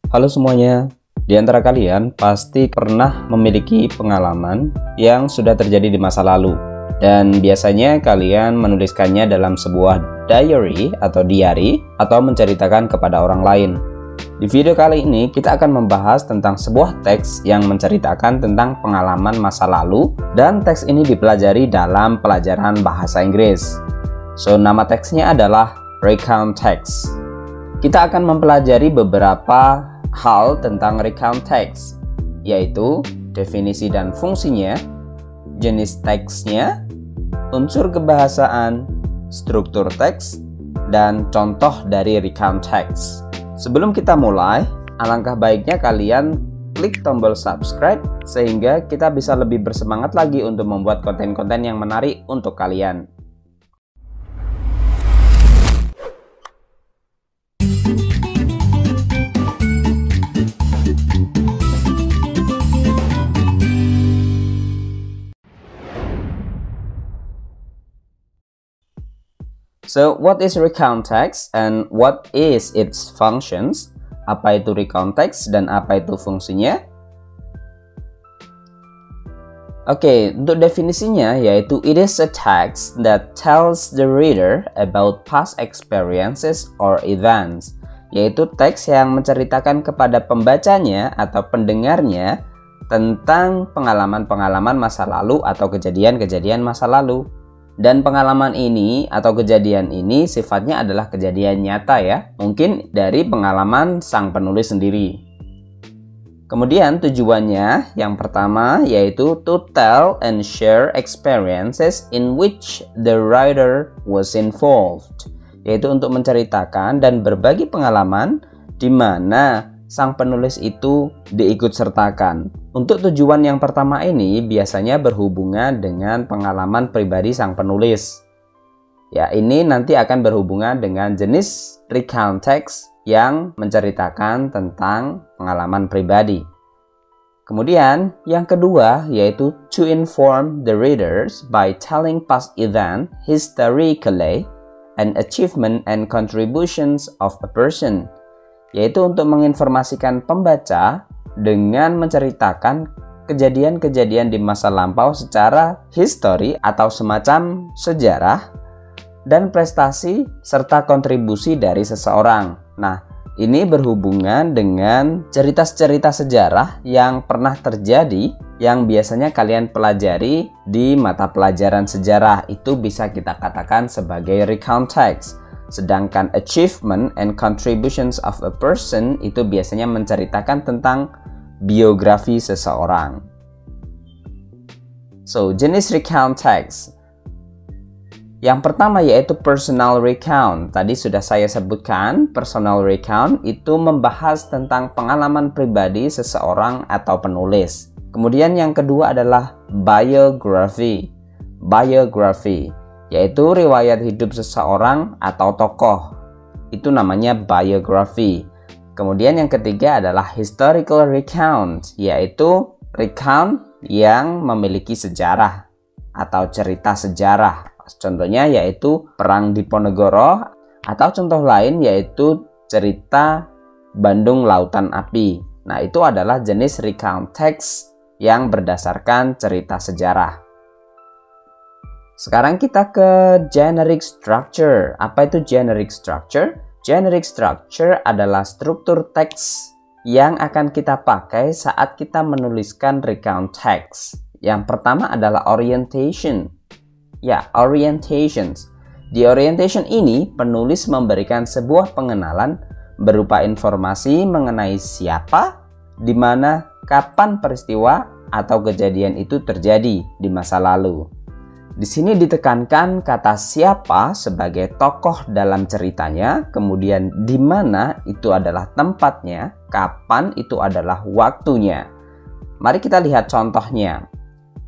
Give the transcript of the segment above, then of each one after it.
Halo semuanya, di antara kalian pasti pernah memiliki pengalaman yang sudah terjadi di masa lalu. Dan biasanya kalian menuliskannya dalam sebuah diary atau menceritakan kepada orang lain. Di video kali ini kita akan membahas tentang sebuah teks yang menceritakan tentang pengalaman masa lalu. Dan teks ini dipelajari dalam pelajaran bahasa Inggris. So, nama teksnya adalah recount text. Kita akan mempelajari beberapa hal tentang recount text, yaitu definisi dan fungsinya, jenis teksnya, unsur kebahasaan, struktur teks, dan contoh dari recount text. Sebelum kita mulai, alangkah baiknya kalian klik tombol subscribe sehingga kita bisa lebih bersemangat lagi untuk membuat konten-konten yang menarik untuk kalian. So, what is recount text and what is its functions? Apa itu recount text dan apa itu fungsinya? Oke, untuk definisinya yaitu it is a text that tells the reader about past experiences or events. Yaitu teks yang menceritakan kepada pembacanya atau pendengarnya tentang pengalaman-pengalaman masa lalu atau kejadian-kejadian masa lalu. Dan pengalaman ini atau kejadian ini sifatnya adalah kejadian nyata ya, mungkin dari pengalaman sang penulis sendiri. Kemudian tujuannya yang pertama yaitu to tell and share experiences in which the writer was involved, yaitu untuk menceritakan dan berbagi pengalaman di mana sang penulis itu diikutsertakan. Untuk tujuan yang pertama ini biasanya berhubungan dengan pengalaman pribadi sang penulis. Ya, ini nanti akan berhubungan dengan jenis recount text yang menceritakan tentang pengalaman pribadi. Kemudian yang kedua yaitu to inform the readers by telling past event historically and achievement and contributions of a person, yaitu untuk menginformasikan pembaca dengan menceritakan kejadian-kejadian di masa lampau secara history atau semacam sejarah dan prestasi serta kontribusi dari seseorang. Nah, ini berhubungan dengan cerita-cerita sejarah yang pernah terjadi yang biasanya kalian pelajari di mata pelajaran sejarah. Itu bisa kita katakan sebagai recount text. Sedangkan achievement and contributions of a person itu biasanya menceritakan tentang biografi seseorang. So, jenis recount text. Yang pertama yaitu personal recount. Tadi sudah saya sebutkan, personal recount itu membahas tentang pengalaman pribadi seseorang atau penulis. Kemudian yang kedua adalah biography. Biography yaitu riwayat hidup seseorang atau tokoh. Itu namanya biography. Kemudian yang ketiga adalah historical recount, yaitu recount yang memiliki sejarah atau cerita sejarah. Contohnya yaitu Perang Diponegoro atau contoh lain yaitu cerita Bandung Lautan Api. Nah, itu adalah jenis recount text yang berdasarkan cerita sejarah. Sekarang kita ke generic structure. Apa itu generic structure? Generic structure adalah struktur teks yang akan kita pakai saat kita menuliskan recount text. Yang pertama adalah orientation. Ya, orientations. Di orientation ini, penulis memberikan sebuah pengenalan berupa informasi mengenai siapa, di mana, kapan peristiwa atau kejadian itu terjadi di masa lalu. Di sini ditekankan kata siapa sebagai tokoh dalam ceritanya, kemudian di mana itu adalah tempatnya, kapan itu adalah waktunya. Mari kita lihat contohnya.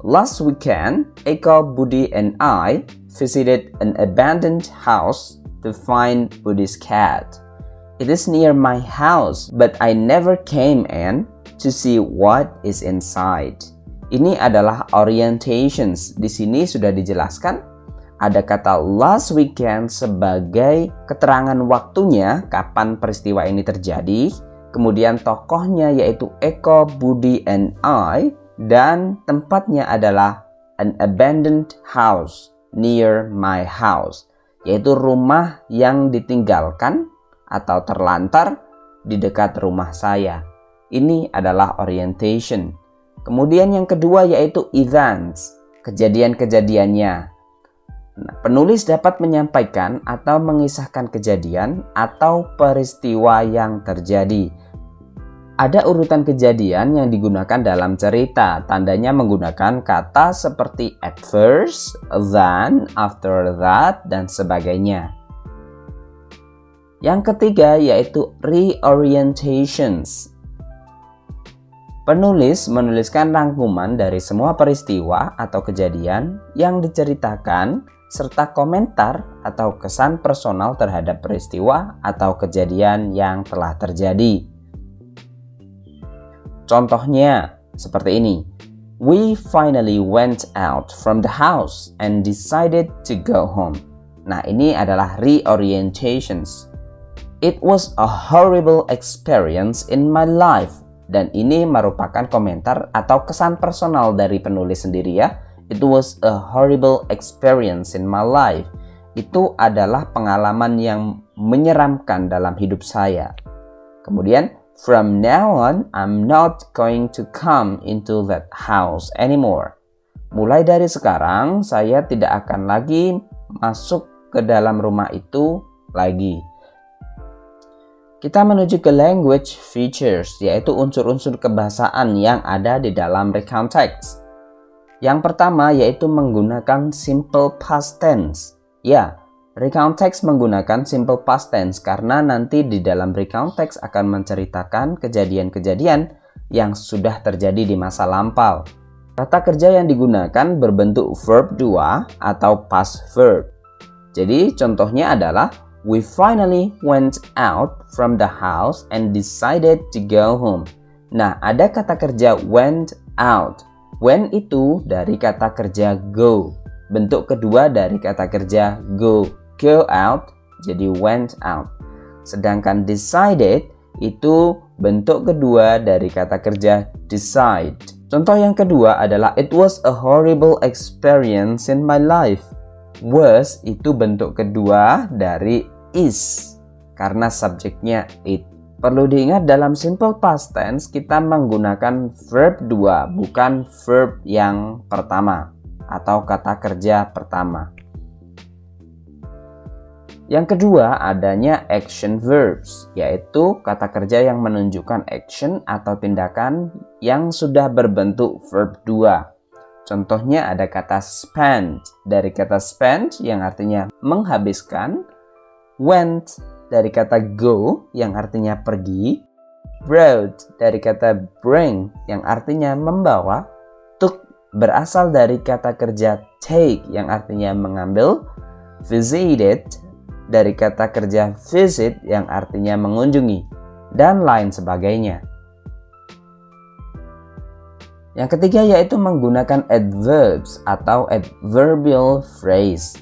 Last weekend, Eko, Budi, and I visited an abandoned house to find Budi's cat. It is near my house, but I never came in to see what is inside. Ini adalah orientations. Di sini sudah dijelaskan ada kata last weekend sebagai keterangan waktunya kapan peristiwa ini terjadi. kemudian tokohnya yaitu Eko, Budi, and I, dan tempatnya adalah an abandoned house near my house, yaitu rumah yang ditinggalkan atau terlantar di dekat rumah saya. Ini adalah orientation. Kemudian yang kedua yaitu events, kejadian-kejadiannya. Nah, penulis dapat menyampaikan atau mengisahkan kejadian atau peristiwa yang terjadi. Ada urutan kejadian yang digunakan dalam cerita. Tandanya menggunakan kata seperti at first, then, after that, dan sebagainya. Yang ketiga yaitu reorientations. Penulis menuliskan rangkuman dari semua peristiwa atau kejadian yang diceritakan serta komentar atau kesan personal terhadap peristiwa atau kejadian yang telah terjadi. Contohnya seperti ini. We finally went out from the house and decided to go home. Nah, ini adalah reorientations. It was a horrible experience in my life. Dan ini merupakan komentar atau kesan personal dari penulis sendiri ya. It was a horrible experience in my life. Itu adalah pengalaman yang menyeramkan dalam hidup saya. Kemudian, from now on, I'm not going to come into that house anymore. Mulai dari sekarang, saya tidak akan lagi masuk ke dalam rumah itu lagi. Kita menuju ke language features, yaitu unsur-unsur kebahasaan yang ada di dalam recount text. Yang pertama yaitu menggunakan simple past tense. Ya, recount text menggunakan simple past tense karena nanti di dalam recount text akan menceritakan kejadian-kejadian yang sudah terjadi di masa lampau. Kata kerja yang digunakan berbentuk verb 2 atau past verb. Jadi contohnya adalah we finally went out from the house and decided to go home. Nah, ada kata kerja went out. When itu dari kata kerja go. Bentuk kedua dari kata kerja go. Go out, jadi went out. Sedangkan decided itu bentuk kedua dari kata kerja decide. Contoh yang kedua adalah it was a horrible experience in my life. Was itu bentuk kedua dari is karena subjeknya it. Perlu diingat dalam simple past tense kita menggunakan verb 2 bukan verb yang pertama atau kata kerja pertama. Yang kedua adanya action verbs, yaitu kata kerja yang menunjukkan action atau tindakan yang sudah berbentuk verb 2. Contohnya ada kata spend, dari kata spend yang artinya menghabiskan, went dari kata go yang artinya pergi, brought dari kata bring yang artinya membawa, took berasal dari kata kerja take yang artinya mengambil, visited dari kata kerja visit yang artinya mengunjungi, dan lain sebagainya. Yang ketiga yaitu menggunakan adverbs atau adverbial phrase,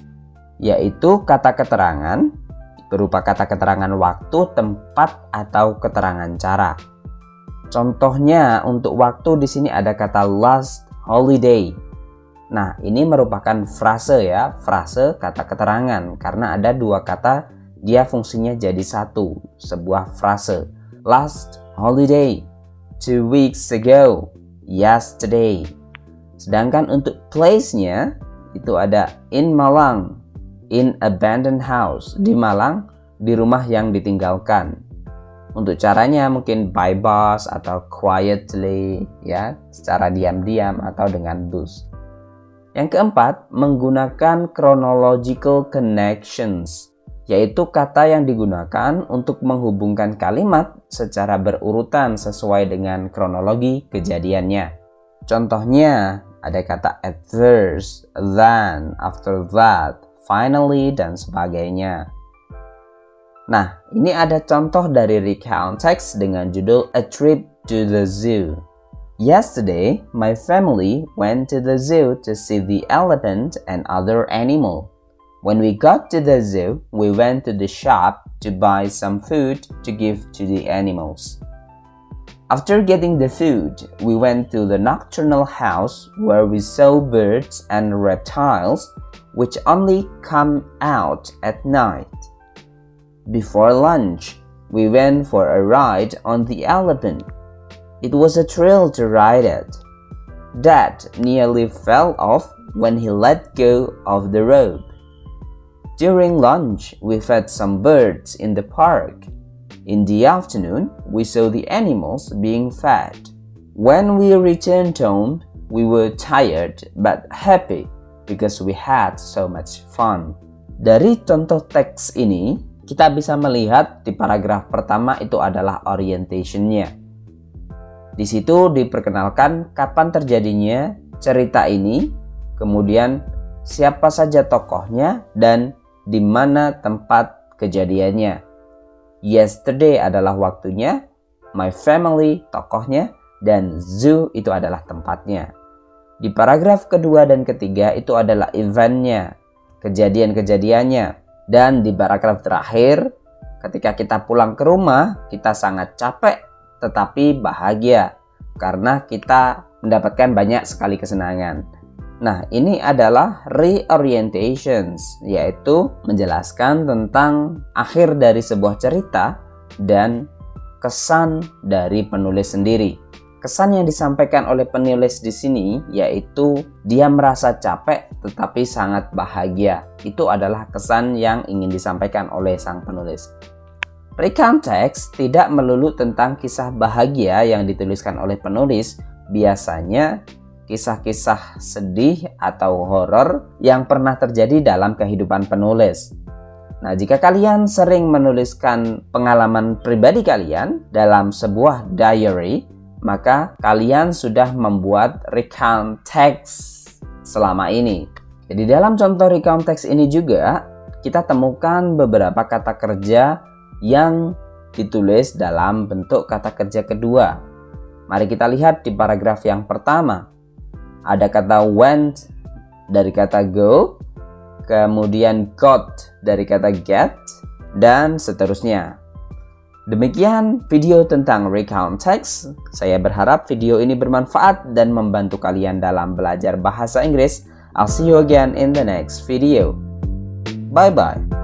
yaitu kata keterangan berupa kata keterangan waktu, tempat, atau keterangan cara. Contohnya untuk waktu di sini ada kata last holiday. Nah, ini merupakan frase ya, frase kata keterangan karena ada dua kata dia fungsinya jadi satu, sebuah frase. Last holiday, 2 weeks ago, yesterday. Sedangkan untuk place-nya itu ada in Malang, in abandoned house, di Malang, di rumah yang ditinggalkan. Untuk caranya mungkin by bus atau quietly ya, secara diam-diam atau dengan bus. Yang keempat, menggunakan chronological connections, yaitu kata yang digugakan untuk menghubungkan kalimat secara berurutan sesuai dengan kronologi kejadiannya. Contohnya, ada kata at first, then, after that, finally, dan sebagainya. Nah, ini ada contoh dari recount text dengan judul A Trip to the Zoo. Yesterday, my family went to the zoo to see the elephant and other animal. When we got to the zoo, we went to the shop to buy some food to give to the animals. After getting the food, we went to the nocturnal house where we saw birds and reptiles which only come out at night. Before lunch, we went for a ride on the elephant. It was a thrill to ride it. Dad nearly fell off when he let go of the rope. During lunch, we fed some birds in the park. In the afternoon, we saw the animals being fed. When we returned home, we were tired but happy because we had so much fun. Dari contoh teks ini, kita bisa melihat di paragraf pertama itu adalah orientation-nya. Di situ diperkenalkan kapan terjadinya cerita ini, kemudian siapa saja tokohnya, dan di mana tempat kejadiannya. Yesterday adalah waktunya, my family tokohnya, dan zoo itu adalah tempatnya. Di paragraf kedua dan ketiga itu adalah eventnya, kejadian-kejadiannya. Dan di paragraf terakhir, ketika kita pulang ke rumah, kita sangat capek tetapi bahagia karena kita mendapatkan banyak sekali kesenangan. Nah, ini adalah reorientations, yaitu menjelaskan tentang akhir dari sebuah cerita dan kesan dari penulis sendiri. Kesan yang disampaikan oleh penulis di sini yaitu dia merasa capek tetapi sangat bahagia. Itu adalah kesan yang ingin disampaikan oleh sang penulis. Recount text tidak melulu tentang kisah bahagia yang dituliskan oleh penulis, biasanya kisah-kisah sedih atau horor yang pernah terjadi dalam kehidupan penulis. Nah, jika kalian sering menuliskan pengalaman pribadi kalian dalam sebuah diary, maka kalian sudah membuat recount text selama ini. Jadi dalam contoh recount text ini juga kita temukan beberapa kata kerja yang ditulis dalam bentuk kata kerja kedua. Mari kita lihat di paragraf yang pertama. Ada kata went dari kata go, kemudian got dari kata get, dan seterusnya. Demikian video tentang recount text. Saya berharap video ini bermanfaat dan membantu kalian dalam belajar bahasa Inggris. I'll see you again in the next video. Bye-bye.